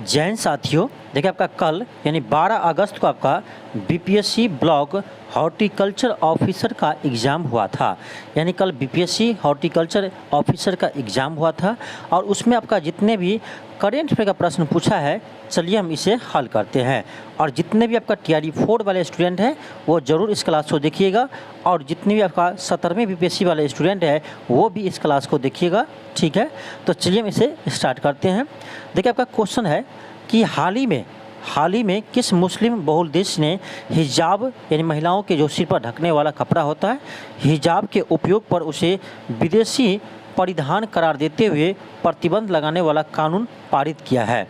जैन साथियों, देखिए आपका कल यानी 12 अगस्त को आपका बीपीएससी ब्लॉक हॉर्टिकल्चर ऑफिसर का एग्ज़ाम हुआ था। यानी कल बीपीएससी हॉर्टिकल्चर ऑफिसर का एग्ज़ाम हुआ था और उसमें आपका जितने भी करेंट अफेयर का प्रश्न पूछा है, चलिए हम इसे हल करते हैं। और जितने भी आपका टीआरई 4 वाले स्टूडेंट हैं वो ज़रूर इस क्लास को देखिएगा, और जितने भी आपका 17वें बीपीएससी वाले स्टूडेंट हैं वो भी इस क्लास को देखिएगा, ठीक है। तो चलिए हम इसे स्टार्ट करते हैं। देखिए आपका क्वेश्चन है कि हाल ही में किस मुस्लिम बहुल देश ने हिजाब यानी महिलाओं के जो सिर पर ढकने वाला कपड़ा होता है, हिजाब के उपयोग पर उसे विदेशी परिधान करार देते हुए प्रतिबंध लगाने वाला कानून पारित किया है।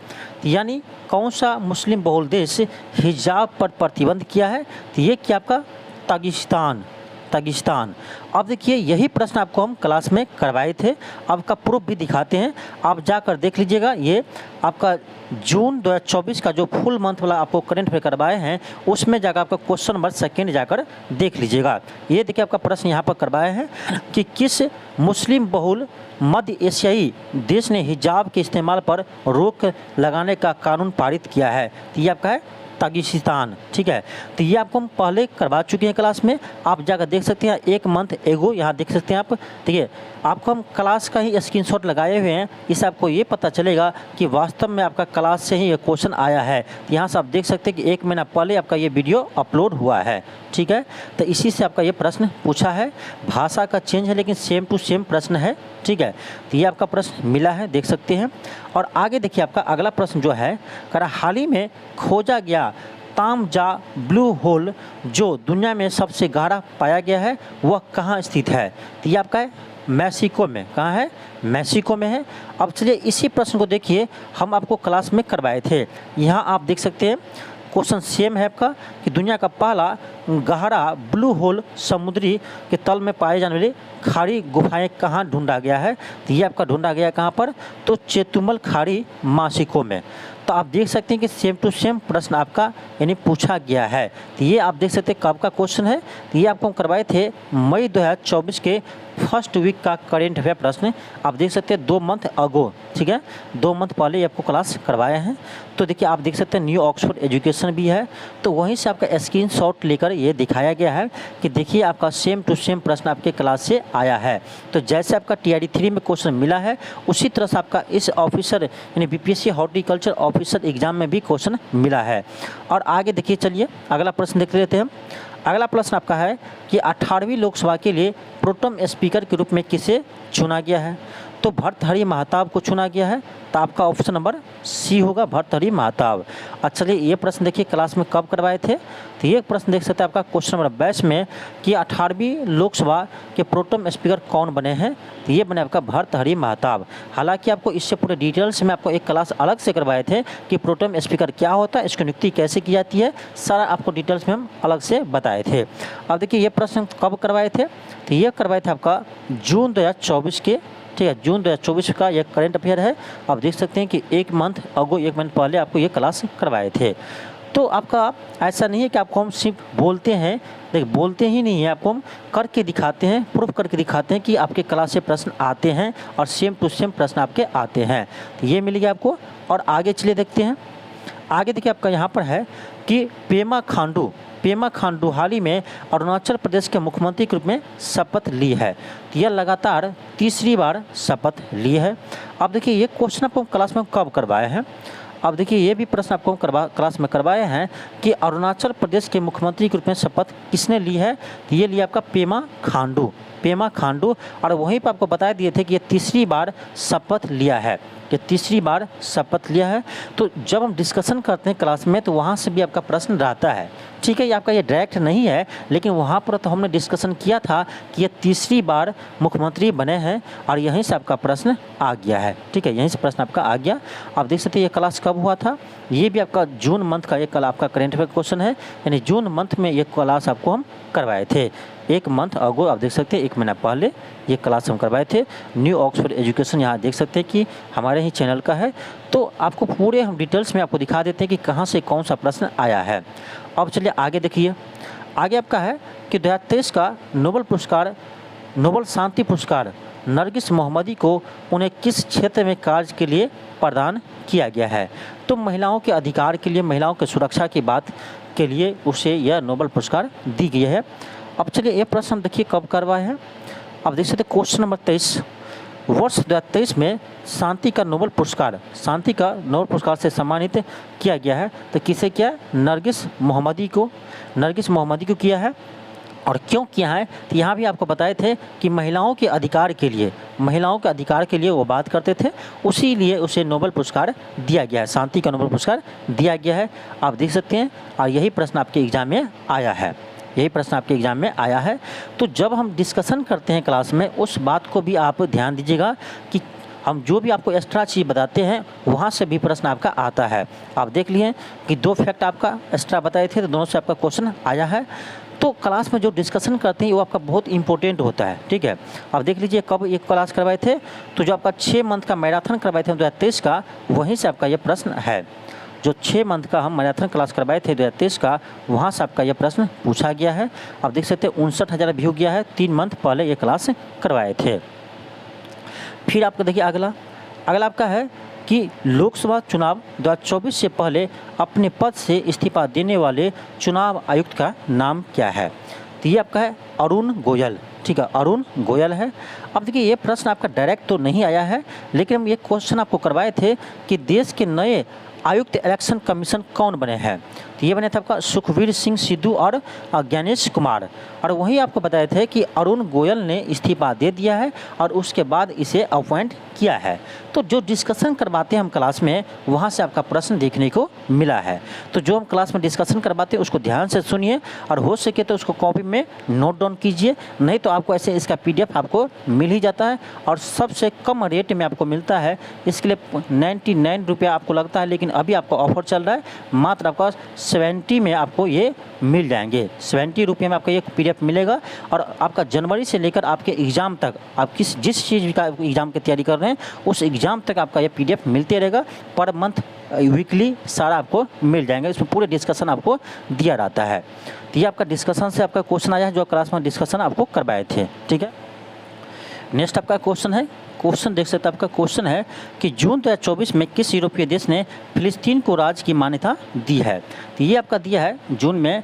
यानी कौन सा मुस्लिम बहुल देश हिजाब पर प्रतिबंध किया है? तो ये क्या आपका तागिस्तान। अब देखिए यही प्रश्न आपको हम क्लास में करवाए थे, आपका प्रूफ भी दिखाते हैं, आप जाकर देख लीजिएगा। ये आपका जून 2024 का जो फुल मंथ वाला आपको करंट अफेयर करवाए हैं उसमें जाकर आपका क्वेश्चन नंबर 2 जाकर देख लीजिएगा। ये देखिए आपका प्रश्न यहाँ पर करवाए हैं कि किस मुस्लिम बहुल मध्य एशियाई देश ने हिजाब के इस्तेमाल पर रोक लगाने का कानून पारित किया है? तो ये आपका है तागिस्तान, ठीक है। तो ये आपको हम पहले करवा चुके हैं क्लास में, आप जाकर देख सकते हैं 1 मंथ एगो, यहाँ देख सकते हैं आप। ठीक है, आपको हम क्लास का ही स्क्रीनशॉट लगाए हुए हैं, इससे आपको ये पता चलेगा कि वास्तव में आपका क्लास से ही ये क्वेश्चन आया है। तो यहाँ से आप देख सकते हैं कि 1 महीना पहले आपका ये वीडियो अपलोड हुआ है, ठीक है। तो इसी से आपका ये प्रश्न पूछा है, भाषा का चेंज है लेकिन सेम टू सेम प्रश्न है, ठीक है। तो ये आपका प्रश्न मिला है, देख सकते हैं। और आगे देखिए आपका अगला प्रश्न जो है, हाल ही में खोजा गया तामजा ब्लू होल जो दुनिया में सबसे गहरा पाया गया है वह कहाँ स्थित है? तो ये आपका है मैक्सिको में। कहाँ है? मैक्सिको में है। अब चलिए इसी प्रश्न को देखिए, हम आपको क्लास में करवाए थे। यहाँ आप देख सकते हैं क्वेश्चन सेम है आपका कि दुनिया का पहला गहरा ब्लू होल समुद्री के तल में पाए जाने वाली खाड़ी गुफाएं कहाँ ढूंढा गया है? तो ये आपका ढूंढा गया कहाँ पर? तो चेतुमल खाड़ी मैक्सिको में। तो आप देख सकते हैं कि सेम टू सेम प्रश्न आपका यानी पूछा गया है। तो ये आप देख सकते हैं कब का क्वेश्चन है। तो ये आपको हम करवाए थे मई 2024 के फर्स्ट वीक का करेंट अफेयर प्रश्न, आप देख सकते हैं 2 मंथ अगो, ठीक है, 2 मंथ पहले ये आपको क्लास करवाए हैं। तो देखिए आप देख सकते हैं न्यू ऑक्सफोर्ड एजुकेशन भी है, तो वहीं से आपका स्क्रीनशॉट लेकर ये दिखाया गया है कि देखिए आपका सेम टू सेम प्रश्न आपके क्लास से आया है। तो जैसे आपका टीआरई 3 में क्वेश्चन मिला है उसी तरह से आपका इस ऑफिसर यानी बीपीएससी हॉर्टिकल्चर ऑफिसर एग्जाम में भी क्वेश्चन मिला है। और आगे देखिए, चलिए अगला प्रश्न देख लेते हैं हम। अगला प्रश्न आपका है कि 18वीं लोकसभा के लिए प्रोटेम स्पीकर के रूप में किसे चुना गया है? तो भर्तृहरि महताब को चुना गया है। तो आपका ऑप्शन नंबर सी होगा, भर्तृहरि महताब। अच्छा, चलिए ये प्रश्न देखिए क्लास में कब करवाए थे। तो ये प्रश्न देख सकते हैं आपका क्वेश्चन नंबर 22 में कि 18वीं लोकसभा के प्रोटेम स्पीकर कौन बने हैं? तो ये बने आपका भर्तृहरि महताब। हालांकि आपको इससे पूरे डिटेल्स में आपको एक क्लास अलग से करवाए थे कि प्रोटेम स्पीकर क्या होता है, इसकी नियुक्ति कैसे की जाती है, सारा आपको डिटेल्स में हम अलग से बताए थे। अब देखिए ये प्रश्न कब करवाए थे? तो ये करवाए थे आपका जून 2024 के, ठीक है, जून 2024 का ये करंट अफेयर है। आप देख सकते हैं कि 1 मंथ पहले आपको ये क्लास करवाए थे। तो आपका ऐसा नहीं है कि आपको हम सिर्फ बोलते हैं, देखिए बोलते ही नहीं है, आपको हम करके दिखाते हैं, प्रूफ करके दिखाते हैं कि आपके क्लास से प्रश्न आते हैं और सेम टू सेम प्रश्न आपके आते हैं। तो ये मिल गया आपको। और आगे चलिए देखते हैं। आगे देखिए आपका यहाँ पर है कि पेमा खांडू हाल ही में अरुणाचल प्रदेश के मुख्यमंत्री के रूप में शपथ ली है। तो यह लगातार 3री बार शपथ ली है। अब देखिए ये क्वेश्चन आपको क्लास में कब करवाए हैं? अब देखिए ये भी प्रश्न आपको क्लास में करवाए हैं कि अरुणाचल प्रदेश के मुख्यमंत्री के रूप में शपथ किसने ली है? तो ये लिया आपका पेमा खांडू। और वहीं पर आपको बता दिए थे कि ये 3री बार शपथ लिया है, कि 3री बार शपथ लिया है। तो जब हम डिस्कशन करते हैं क्लास में तो वहाँ से भी आपका प्रश्न रहता है, ठीक है। ये आपका ये डायरेक्ट नहीं है, लेकिन वहाँ पर तो हमने डिस्कशन किया था कि ये 3री बार मुख्यमंत्री बने हैं और यहीं से आपका प्रश्न आ गया है, ठीक है, यहीं से प्रश्न आपका आ गया। आप देख सकते हैं ये क्लास कब हुआ था? ये भी आपका जून मंथ का एक कल आपका करेंट अफेयर क्वेश्चन है, यानी जून मंथ में ये क्लास आपको हम करवाए थे 1 मंथ अगो। आप देख सकते हैं 1 महीना पहले ये क्लास हम करवाए थे। न्यू ऑक्सफोर्ड एजुकेशन यहाँ देख सकते हैं कि हमारे ही चैनल का है। तो आपको पूरे हम डिटेल्स में आपको दिखा देते हैं कि कहाँ से कौन सा प्रश्न आया है। अब चलिए आगे देखिए। आगे आपका है कि 2023 का नोबेल शांति पुरस्कार नरगिस मोहम्मदी को उन्हें किस क्षेत्र में कार्य के लिए प्रदान किया गया है? तो महिलाओं के अधिकार के लिए, महिलाओं की सुरक्षा की बात के लिए उसे यह नोबेल पुरस्कार दी गई है। अब चलिए ये प्रश्न देखिए कब करवाए हैं। अब देख सकते हैं क्वेश्चन नंबर 23, वर्ष 2023 में शांति का नोबेल पुरस्कार से सम्मानित किया गया है। तो किसे किया है? नरगिस मोहम्मदी को किया है। और क्यों किया है? तो यहाँ भी आपको बताए थे कि महिलाओं के अधिकार के लिए वो बात करते थे, उसी लिए उसे नोबेल पुरस्कार दिया गया है, शांति का नोबेल पुरस्कार दिया गया है। आप देख सकते हैं, और यही प्रश्न आपके एग्जाम में आया है। तो जब हम डिस्कशन करते हैं क्लास में, उस बात को भी आप ध्यान दीजिएगा कि हम जो भी आपको एक्स्ट्रा चीज़ बताते हैं वहाँ से भी प्रश्न आपका आता है। आप देख लिए कि 2 फैक्ट आपका एक्स्ट्रा बताए थे, तो दोनों से आपका क्वेश्चन आया है। तो क्लास में जो डिस्कशन करते हैं वो आपका बहुत इंपॉर्टेंट होता है, ठीक है। अब देख लीजिए कब एक क्लास करवाए थे, तो जो आपका 6 मंथ का मैराथन करवाए थे 2023 का, वहीं से आपका ये प्रश्न है। जो 6 मंथ का हम मैराथन क्लास करवाए थे 2023 का, वहाँ से आपका यह प्रश्न पूछा गया है। आप देख सकते हैं 59,000 व्यू गया है, 3 मंथ पहले ये क्लास करवाए थे। फिर आपका देखिए अगला आपका है कि लोकसभा चुनाव 2024 से पहले अपने पद से इस्तीफा देने वाले चुनाव आयुक्त का नाम क्या है? तो ये आपका है अरुण गोयल, ठीक है, अरुण गोयल है। अब देखिए ये प्रश्न आपका डायरेक्ट तो नहीं आया है, लेकिन हम ये क्वेश्चन आपको करवाए थे कि देश के नए आयुक्त इलेक्शन कमीशन कौन बने हैं? तो ये बने थे आपका सुखबीर सिंह सिद्धू और ज्ञानेश कुमार। और वहीं आपको बताए थे कि अरुण गोयल ने इस्तीफा दे दिया है और उसके बाद इसे अपॉइंट किया है। तो जो डिस्कशन करवाते हैं हम क्लास में, वहाँ से आपका प्रश्न देखने को मिला है। तो जो हम क्लास में डिस्कशन करवाते हैं उसको ध्यान से सुनिए, और हो सके तो उसको कॉपी में नोट डाउन कीजिए, नहीं तो आपको ऐसे इसका PDF आपको मिल ही जाता है, और सबसे कम रेट में आपको मिलता है। इसके लिए 99 रुपया आपको लगता है, लेकिन अभी आपका ऑफर चल रहा है, मात्र आपका 70 में आपको ये मिल जाएंगे। 70 रुपये में आपको ये PDF मिलेगा। और आपका जनवरी से लेकर आपके एग्ज़ाम तक, आप जिस चीज़ का एग्ज़ाम की तैयारी कर रहे हैं उस एग्ज़ाम तक आपका ये PDF मिलते रहेगा। पर मंथ वीकली सारा आपको मिल जाएंगे, इसमें पूरे डिस्कशन आपको दिया रहता है। तो ये आपका डिस्कशन से आपका क्वेश्चन आया है, जो क्लास में डिस्कशन आपको करवाए थे, ठीक है। नेक्स्ट आपका क्वेश्चन है, क्वेश्चन देख सकते हैं। आपका क्वेश्चन है कि जून 2024 में किस यूरोपीय देश ने फिलिस्तीन को राज्य की मान्यता दी है? तो ये आपका दिया है जून में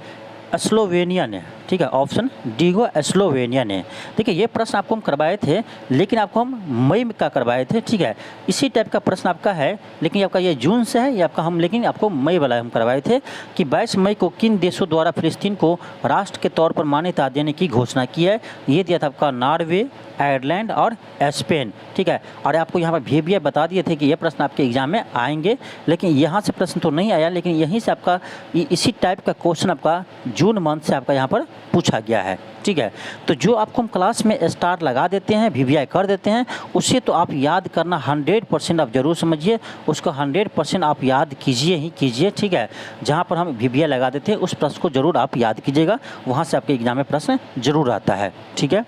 स्लोवेनिया ने, ठीक है, ऑप्शन डी को स्लोवेनिया ने। देखिए ये प्रश्न आपको हम करवाए थे, लेकिन आपको हम मई का करवाए थे, ठीक है। इसी टाइप का प्रश्न आपका है, लेकिन आपका ये जून से है, ये आपका लेकिन आपको मई वाला हम करवाए थे कि 22 मई को किन देशों द्वारा फिलिस्तीन को राष्ट्र के तौर पर मान्यता देने की घोषणा की है? ये दिया था आपका नॉर्वे, आयरलैंड और स्पेन, ठीक है। और आपको यहाँ पर भी बता दिए थे कि ये प्रश्न आपके एग्जाम में आएंगे, लेकिन यहाँ से प्रश्न तो नहीं आया, लेकिन यहीं से आपका इसी टाइप का क्वेश्चन आपका जून मंथ से आपका यहाँ पर पूछा गया है, ठीक है। तो जो आपको हम क्लास में स्टार लगा देते हैं, VVI कर देते हैं, उससे तो आप याद करना 100% आप जरूर समझिए, उसको 100% आप याद कीजिए ही कीजिए, ठीक है। जहाँ पर हम VVI लगा देते हैं उस प्रश्न को जरूर आप याद कीजिएगा, वहाँ से आपके एग्जाम में प्रश्न जरूर आता है, ठीक है।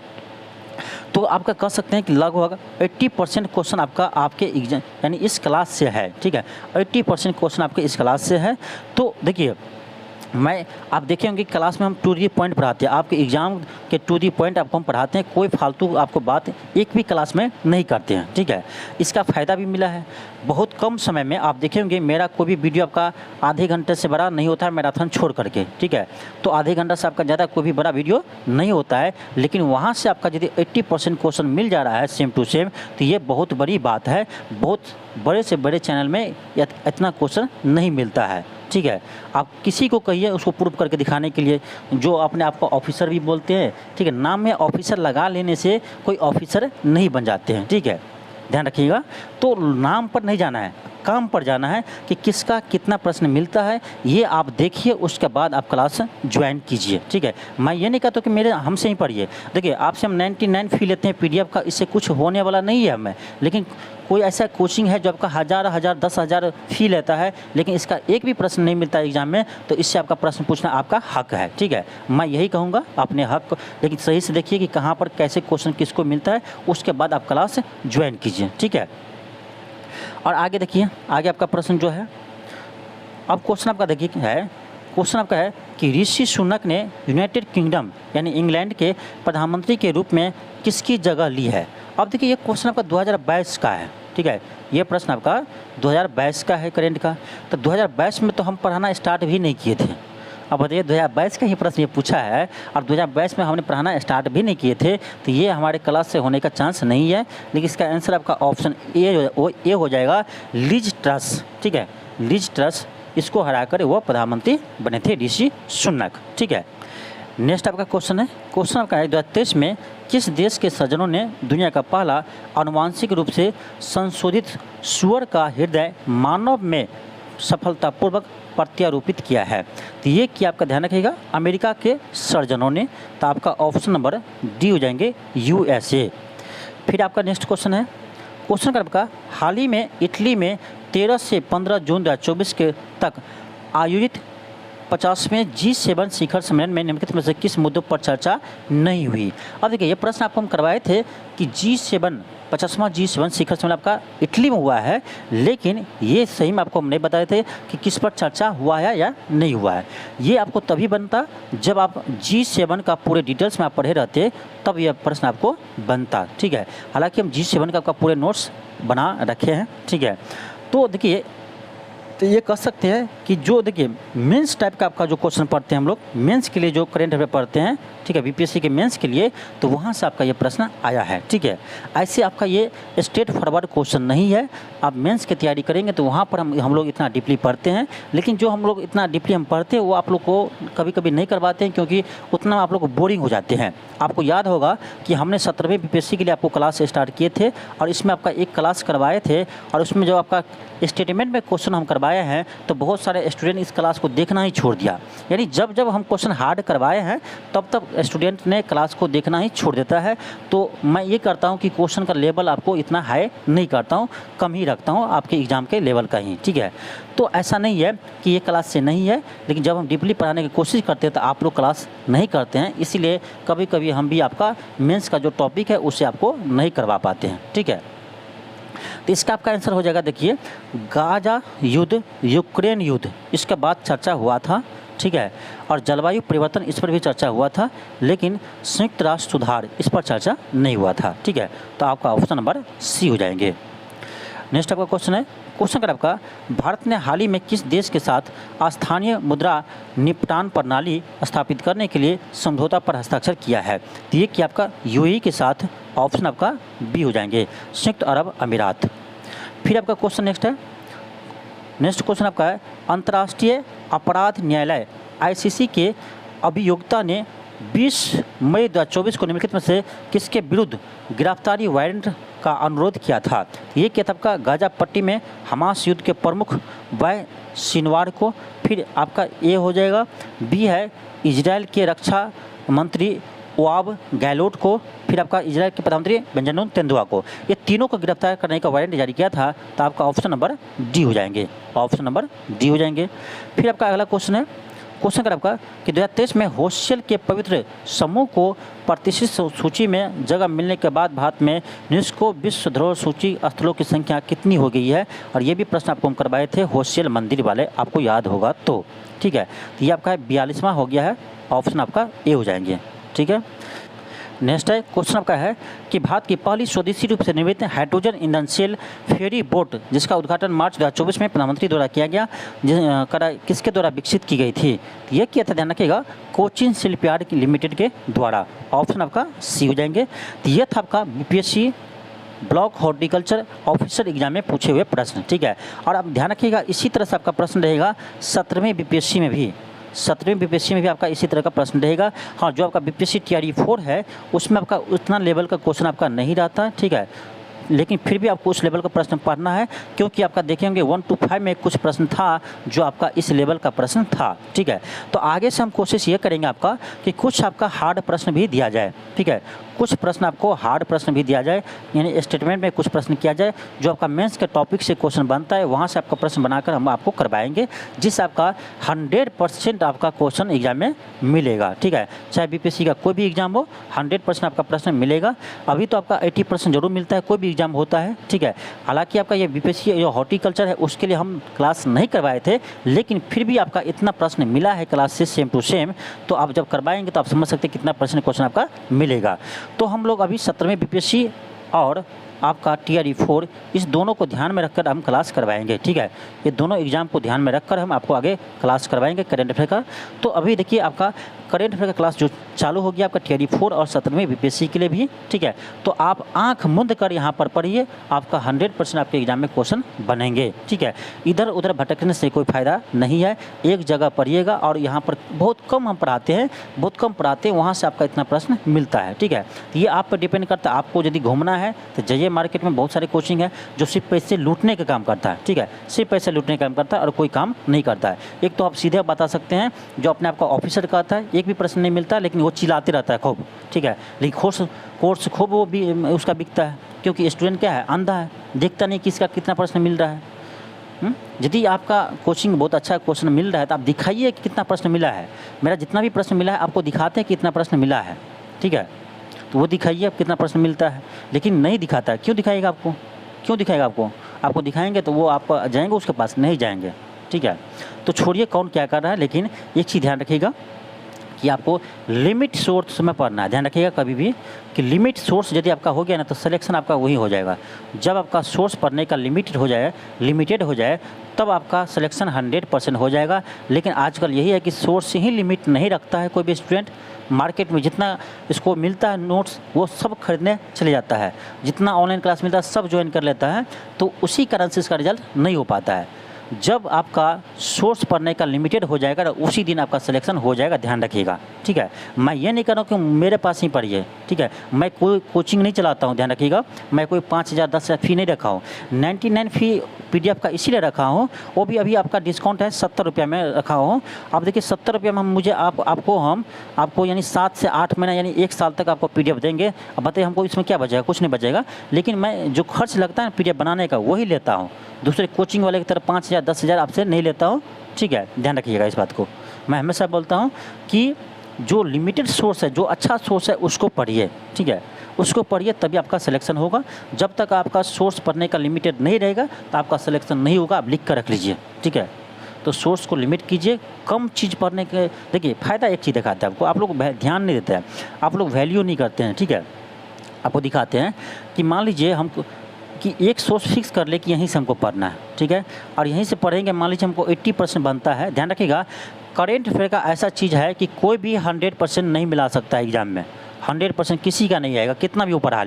तो आपका कह सकते हैं कि लगभग 80% क्वेश्चन आपके एग्जाम यानी इस क्लास से है, ठीक है। 80% क्वेश्चन आपके इस क्लास से है। तो देखिए आप देखे होंगे क्लास में हम टू दी पॉइंट पढ़ाते हैं, आपके एग्जाम के टू दी पॉइंट आपको हम पढ़ाते हैं, कोई फालतू आपको बात एक भी क्लास में नहीं करते हैं, ठीक है। इसका फ़ायदा भी मिला है, बहुत कम समय में आप देखे होंगे मेरा कोई भी वीडियो आपका आधे घंटे से बड़ा नहीं होता है, मैराथन छोड़ करके, ठीक है। तो आधे घंटा से आपका ज़्यादा कोई भी बड़ा वीडियो नहीं होता है, लेकिन वहाँ से आपका यदि 80% क्वेश्चन मिल जा रहा है सेम टू सेम, तो ये बहुत बड़ी बात है। बहुत बड़े से बड़े चैनल में इतना क्वेश्चन नहीं मिलता है, ठीक है। आप किसी को कहिए उसको प्रूफ करके दिखाने के लिए, जो अपने आप को ऑफिसर भी बोलते हैं, ठीक है। नाम में ऑफिसर लगा लेने से कोई ऑफिसर नहीं बन जाते हैं, ठीक है, ध्यान रखिएगा। तो नाम पर नहीं जाना है, काम पर जाना है कि किसका कितना प्रश्न मिलता है, ये आप देखिए, उसके बाद आप क्लास ज्वाइन कीजिए, ठीक है। मैं ये नहीं कहता कि मेरे हमसे ही पढ़िए, देखिए आपसे हम 99 फी लेते हैं PDF का, इससे कुछ होने वाला नहीं है हमें। लेकिन कोई ऐसा कोचिंग है जो आपका 1000 10,000 फी लेता है, लेकिन इसका एक भी प्रश्न नहीं मिलता एग्जाम में, तो इससे आपका प्रश्न पूछना आपका हक है, ठीक है। मैं यही कहूँगा अपने हक, लेकिन सही से देखिए कि कहाँ पर कैसे क्वेश्चन किसको मिलता है, उसके बाद आप क्लास ज्वाइन कीजिए, ठीक है। और आगे देखिए, आगे आपका प्रश्न जो है, अब क्वेश्चन आपका देखिए है, क्वेश्चन आपका है कि ऋषि सुनक ने यूनाइटेड किंगडम यानी इंग्लैंड के प्रधानमंत्री के रूप में किसकी जगह ली है? अब देखिए ये क्वेश्चन आपका 2022 का है, ठीक है, ये प्रश्न आपका 2022 का है करेंट का। तो 2022 में तो हम पढ़ाना स्टार्ट भी नहीं किए थे। अब बताइए 2022 का ही प्रश्न ये पूछा है और 2022 में हमने पढ़ाना स्टार्ट भी नहीं किए थे, तो ये हमारे क्लास से होने का चांस नहीं है। लेकिन इसका आंसर आपका ऑप्शन ए हो जाएगा, लिज ट्रस, ठीक है, लिज ट्रस, इसको हराकर वो प्रधानमंत्री बने थे ऋषि सुनक, ठीक है। नेक्स्ट आपका क्वेश्चन है, क्वेश्चन आपका है 2023 में किस देश के सर्जनों ने दुनिया का पहला आनुवांशिक रूप से संशोधित सूअर का हृदय मानव में सफलतापूर्वक प्रत्यारोपित किया है? तो ये क्या आपका ध्यान रखिएगा, अमेरिका के सर्जनों ने। तो आपका ऑप्शन नंबर डी हो जाएंगे, USA। फिर आपका नेक्स्ट क्वेश्चन है, क्वेश्चन आपका हाल ही में इटली में 13 से 15 जून 2024 के तक आयोजित 50वें G7 शिखर सम्मेलन में निम्नलिखित में से किस मुद्दों पर चर्चा नहीं हुई? अब देखिए ये प्रश्न आपको हम करवाए थे कि G7 50वां G7 शिखर सम्मेलन आपका इटली में हुआ है, लेकिन ये सही में आपको हम नहीं बताए थे कि किस पर चर्चा हुआ है या नहीं हुआ है। ये आपको तभी बनता जब आप G7 का पूरे डिटेल्स में आप पढ़े रहते, तब यह प्रश्न आपको बनता, ठीक है। हालांकि हम G7 का आपका पूरे नोट्स बना रखे हैं, ठीक है। तो देखिए, तो ये कह सकते हैं कि जो देखिए मेंस टाइप का आपका जो क्वेश्चन पढ़ते हैं हम लोग, मेंस के लिए जो करंट अफेयर पढ़ते हैं, ठीक है, बीपीएससी के मेंस के लिए, तो वहाँ से आपका ये प्रश्न आया है, ठीक है। ऐसे आपका ये स्ट्रेट फॉरवर्ड क्वेश्चन नहीं है। आप मेंस की तैयारी करेंगे तो वहाँ पर हम लोग इतना डीपली पढ़ते हैं, लेकिन जो हम लोग इतना डीपली हम पढ़ते हैं वो आप लोग को कभी कभी नहीं करवाते हैं, क्योंकि उतना आप लोग बोरिंग हो जाते हैं। आपको याद होगा कि हमने 17वें बीपीएससी के लिए आपको क्लास स्टार्ट किए थे और इसमें आपका एक क्लास करवाए थे, और उसमें जो आपका स्टेटमेंट में क्वेश्चन हम करवाए हैं तो बहुत सारे स्टूडेंट इस क्लास को देखना ही छोड़ दिया। यानी जब जब हम क्वेश्चन हार्ड करवाए हैं तब तब स्टूडेंट ने क्लास को देखना ही छोड़ देता है। तो मैं ये करता हूँ कि क्वेश्चन का लेवल आपको इतना हाई नहीं करता हूँ, कम ही रखता हूँ आपके एग्ज़ाम के लेवल का ही, ठीक है। तो ऐसा नहीं है कि ये क्लास से नहीं है, लेकिन जब हम डीपली पढ़ाने की कोशिश करते हैं तो आप लोग क्लास नहीं करते हैं, इसीलिए कभी कभी हम भी आपका मेंस का जो टॉपिक है उसे आपको नहीं करवा पाते हैं, ठीक है। तो इसका आपका आंसर हो जाएगा, देखिए गाजा युद्ध, यूक्रेन युद्ध, इसके बाद चर्चा हुआ था, ठीक है, और जलवायु परिवर्तन इस पर भी चर्चा हुआ था, लेकिन संयुक्त राष्ट्र सुधार इस पर चर्चा नहीं हुआ था, ठीक है। तो आपका ऑप्शन नंबर सी हो जाएंगे। नेक्स्ट आपका क्वेश्चन है, क्वेश्चन का आपका भारत ने हाल ही में किस देश के साथ स्थानीय मुद्रा निपटान प्रणाली स्थापित करने के लिए समझौता पर हस्ताक्षर किया है? तो ये कि आपका UAE के साथ, ऑप्शन आपका बी हो जाएंगे, संयुक्त अरब अमीरात। फिर आपका क्वेश्चन नेक्स्ट क्वेश्चन आपका है, अंतर्राष्ट्रीय अपराध न्यायालय ICC के अभियोक्ता ने 20 मई 2024 को निम्नलिखित में से किसके विरुद्ध गिरफ्तारी वारंट का अनुरोध किया था? ये क्या था आपका गाजा पट्टी में हमास युद्ध के प्रमुख वाय सिनवार को। फिर आपका ए हो जाएगा, बी है इजराइल के रक्षा मंत्री ओआब गैलोट को। फिर आपका इजराइल के प्रधानमंत्री बेंजामिन नेतन्याहू को। ये तीनों को गिरफ्तार करने का वारंट जारी किया था, तो आपका ऑप्शन नंबर डी हो जाएंगे, ऑप्शन नंबर डी हो जाएंगे। फिर आपका अगला क्वेश्चन है, क्वेश्चन कर आपका कि 2023 में होस्टियल के पवित्र समूह को प्रतिष्ठित सूची में जगह मिलने के बाद भारत में यूनेस्को विश्व धरोहर सूची स्थलों की संख्या कितनी हो गई है? और ये भी प्रश्न आपको हम करवाए थे होस्टियल मंदिर वाले, आपको याद होगा तो, ठीक है। तो ये आपका 42वां हो गया है, ऑप्शन आपका ए हो जाएंगे, ठीक है। नेक्स्ट है, क्वेश्चन आपका है कि भारत की पहली स्वदेशी रूप से निर्मित हाइड्रोजन ईंधन सेल फेरी बोट जिसका उद्घाटन मार्च 2024 में प्रधानमंत्री द्वारा किया गया, किसके द्वारा विकसित की गई थी? ये किया था, ध्यान रखिएगा, कोचिन शिपयार्ड लिमिटेड के द्वारा, ऑप्शन आपका सी हो जाएंगे। तो ये था आपका BPSC block horticulture officer exam में पूछे हुए प्रश्न, ठीक है। और आप ध्यान रखिएगा इसी तरह से आपका प्रश्न रहेगा 17वें बीपीएससी में भी, 17वें बीपीएससी में भी आपका इसी तरह का प्रश्न रहेगा। हाँ, जो आपका बीपीएससी TRE 4 है उसमें आपका उतना लेवल का क्वेश्चन आपका नहीं रहता, ठीक है, लेकिन फिर भी आपको उस लेवल का प्रश्न पढ़ना है, क्योंकि आपका देखेंगे 1 to 5 में कुछ प्रश्न था जो आपका इस लेवल का प्रश्न था, ठीक है। तो आगे से हम कोशिश ये करेंगे आपका कि कुछ आपका हार्ड प्रश्न भी दिया जाए, ठीक है, कुछ प्रश्न आपको हार्ड प्रश्न भी दिया जाए, यानी स्टेटमेंट में कुछ प्रश्न किया जाए जो आपका मेंस के टॉपिक से क्वेश्चन बनता है, वहाँ से आपका प्रश्न बनाकर हम आपको करवाएंगे, जिससे आपका 100% आपका क्वेश्चन एग्जाम में मिलेगा, ठीक है। चाहे बीपीएससी का कोई भी एग्जाम हो, 100% आपका प्रश्न मिलेगा। अभी तो आपका 80% जरूर मिलता है, कोई भी एग्जाम होता है, ठीक है। हालांकि आपका ये बीपीएससी जो हॉर्टिकल्चर है उसके लिए हम क्लास नहीं करवाए थे, लेकिन फिर भी आपका इतना प्रश्न मिला है क्लास से सेम टू सेम, तो आप जब करवाएंगे तो आप समझ सकते हैं कितना % क्वेश्चन आपका मिलेगा। तो हम लोग अभी 17वें बीपीएससी और आपका TRE 4, इस दोनों को ध्यान में रखकर हम क्लास करवाएंगे। ठीक है, ये दोनों एग्जाम को ध्यान में रखकर हम आपको आगे क्लास करवाएंगे करेंट अफेयर का। तो अभी देखिए आपका करेंट अफेयर का क्लास जो चालू हो गया आपका TRE 4 और 17वीं BPSC के लिए भी। ठीक है, तो आप आंख मूंद कर यहाँ पर पढ़िए, आपका 100% आपके एग्जाम में क्वेश्चन बनेंगे। ठीक है, इधर उधर भटकने से कोई फ़ायदा नहीं है, एक जगह पढ़िएगा। और यहाँ पर बहुत कम हम पढ़ाते हैं, बहुत कम पढ़ाते हैं, वहाँ से आपका इतना प्रश्न मिलता है। ठीक है, तो ये आप पर डिपेंड करता है। आपको यदि घूमना है तो जाइए, मार्केट में बहुत सारे कोचिंग है जो सिर्फ पैसे लूटने का काम करता है। ठीक है, सिर्फ पैसे लूटने का काम करता है और कोई काम नहीं करता है। एक तो आप सीधे बता सकते हैं, जो अपने आप का ऑफिसर कहता है, एक भी प्रश्न नहीं मिलता, लेकिन वो चिल्लाते रहता है खूब। ठीक है, लेकिन कोर्स खूब वो भी उसका बिकता है, क्योंकि स्टूडेंट क्या है, अंधा है, देखता नहीं किसका कितना प्रश्न मिल रहा है। यदि आपका कोचिंग बहुत अच्छा क्वेश्चन मिल रहा है तो आप दिखाइए कि कितना प्रश्न मिला है। मेरा जितना भी प्रश्न मिला है आपको दिखाते हैं कितना प्रश्न मिला है। ठीक है, तो वो दिखाइए आप कितना प्रश्न मिलता है, लेकिन नहीं दिखाता है। क्यों दिखाएगा आपको, क्यों दिखाएगा आपको दिखाएंगे तो वो आप जाएंगे उसके पास, नहीं जाएंगे। ठीक है, तो छोड़िए कौन क्या कर रहा है, लेकिन एक चीज़ ध्यान रखिएगा कि आपको लिमिट सोर्स में पढ़ना है। ध्यान रखिएगा कभी भी कि लिमिट सोर्स यदि आपका हो गया ना तो सिलेक्शन आपका वही हो जाएगा। जब आपका सोर्स पढ़ने का लिमिटेड हो जाए तब आपका सिलेक्शन 100% हो जाएगा। लेकिन आजकल यही है कि सोर्स ही लिमिट नहीं रखता है कोई भी स्टूडेंट। मार्केट में जितना इसको मिलता है नोट्स वो सब खरीदने चले जाता है, जितना ऑनलाइन क्लास मिलता है सब ज्वाइन कर लेता है, तो उसी कारण से इसका रिजल्ट नहीं हो पाता है। जब आपका सोर्स पढ़ने का लिमिटेड हो जाएगा उसी दिन आपका सिलेक्शन हो जाएगा, ध्यान रखिएगा। ठीक है, मैं ये नहीं कर रहा हूँ कि मेरे पास ही पढ़िए। ठीक है, मैं कोई कोचिंग नहीं चलाता हूँ, ध्यान रखिएगा। मैं कोई 5,000 10,000 फ़ी नहीं रखा हूँ, 99 फ़ी PDF का इसीलिए रखा हूँ, वो भी अभी आपका डिस्काउंट है 70 रुपये में रखा हूँ। आप देखिए 70 रुपये में हम आपको यानी 7 से 8 महीना यानी 1 साल तक आपको PDF देंगे। अब बताइए हमको इसमें क्या बचेगा, कुछ नहीं बचेगा। लेकिन मैं जो खर्च लगता है PDF बनाने का वही लेता हूँ, दूसरे कोचिंग वाले की तरह 5,000 10,000 आपसे नहीं लेता हूँ। ठीक है, ध्यान रखिएगा इस बात को। मैं हमेशा बोलता हूँ कि जो लिमिटेड सोर्स है, जो अच्छा सोर्स है उसको पढ़िए। ठीक है, उसको पढ़िए तभी आपका सिलेक्शन होगा। जब तक आपका सोर्स पढ़ने का लिमिटेड नहीं रहेगा तो आपका सिलेक्शन नहीं होगा, आप लिख कर रख लीजिए। ठीक है, तो सोर्स को लिमिट कीजिए, कम चीज़ पढ़ने के। देखिए फ़ायदा एक चीज़ दिखाता है आपको, आप लोग ध्यान नहीं देते हैं, आप लोग वैल्यू नहीं करते हैं। ठीक है, आपको दिखाते हैं कि मान लीजिए हमको कि एक सोर्स फिक्स कर ले कि यहीं से हमको पढ़ना है। ठीक है, और यहीं से पढ़ेंगे, मान लीजिए हमको 80% बनता है। ध्यान रखिएगा करेंट अफेयर का ऐसा चीज़ है कि कोई भी 100% नहीं मिला सकता है एग्जाम में। 100% किसी का नहीं आएगा, कितना भी वो पढ़ा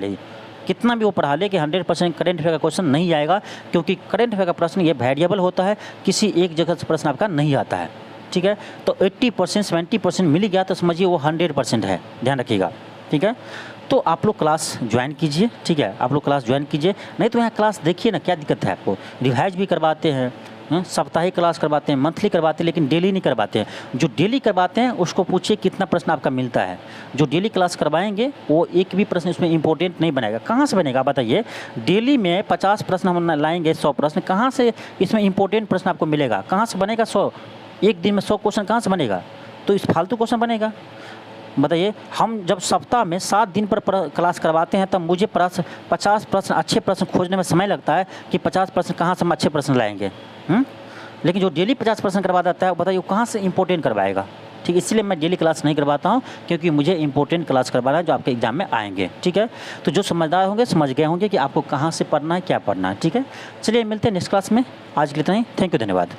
ले कि 100% करेंट अफेयर का क्वेश्चन नहीं आएगा, क्योंकि करेंट अफेयर का प्रश्न ये वेरिएबल होता है, किसी एक जगह से प्रश्न आपका नहीं आता है। ठीक है, तो 80% 70% मिल गया तो समझिए वो 100% है। ध्यान रखिएगा। ठीक है, तो आप लोग क्लास ज्वाइन कीजिए। ठीक है, आप लोग क्लास ज्वाइन कीजिए, नहीं तो यहाँ क्लास देखिए ना क्या दिक्कत है आपको। रिवाइज भी करवाते हैं, साप्ताहिक क्लास करवाते हैं, मंथली करवाते हैं, लेकिन डेली नहीं करवाते हैं। जो डेली करवाते हैं उसको पूछिए कितना प्रश्न आपका मिलता है। जो डेली क्लास करवाएंगे वो एक भी प्रश्न इसमें इंपॉर्टेंट नहीं बनेगा। कहाँ से बनेगा बताइए? डेली में 50 प्रश्न हम लाएंगे, 100 प्रश्न, कहाँ से इसमें इंपॉर्टेंट प्रश्न आपको मिलेगा? कहाँ से बनेगा 100? एक दिन में 100 क्वेश्चन कहाँ से बनेगा? तो इस फालतू क्वेश्चन बनेगा। बताइए, हम जब सप्ताह में 7 दिन पर क्लास करवाते हैं तब मुझे 50 प्रश्न अच्छे प्रश्न खोजने में समय लगता है कि 50 प्रश्न कहाँ से हम अच्छे प्रश्न लाएंगे। लेकिन जो डेली 50 प्रश्न करवा देता है बताइए वो कहाँ से इंपॉर्टेंट करवाएगा? ठीक, इसलिए मैं डेली क्लास नहीं करवाता हूँ, क्योंकि मुझे इंपॉर्टेंट क्लास करवाना है जो आपके एग्जाम में आएंगे। ठीक है, तो जो समझदार होंगे समझ गए होंगे कि आपको कहाँ से पढ़ना है, क्या पढ़ना है। ठीक है, चलिए मिलते हैं नेक्स्ट क्लास में। आज के लिए इतना ही। थैंक यू, धन्यवाद।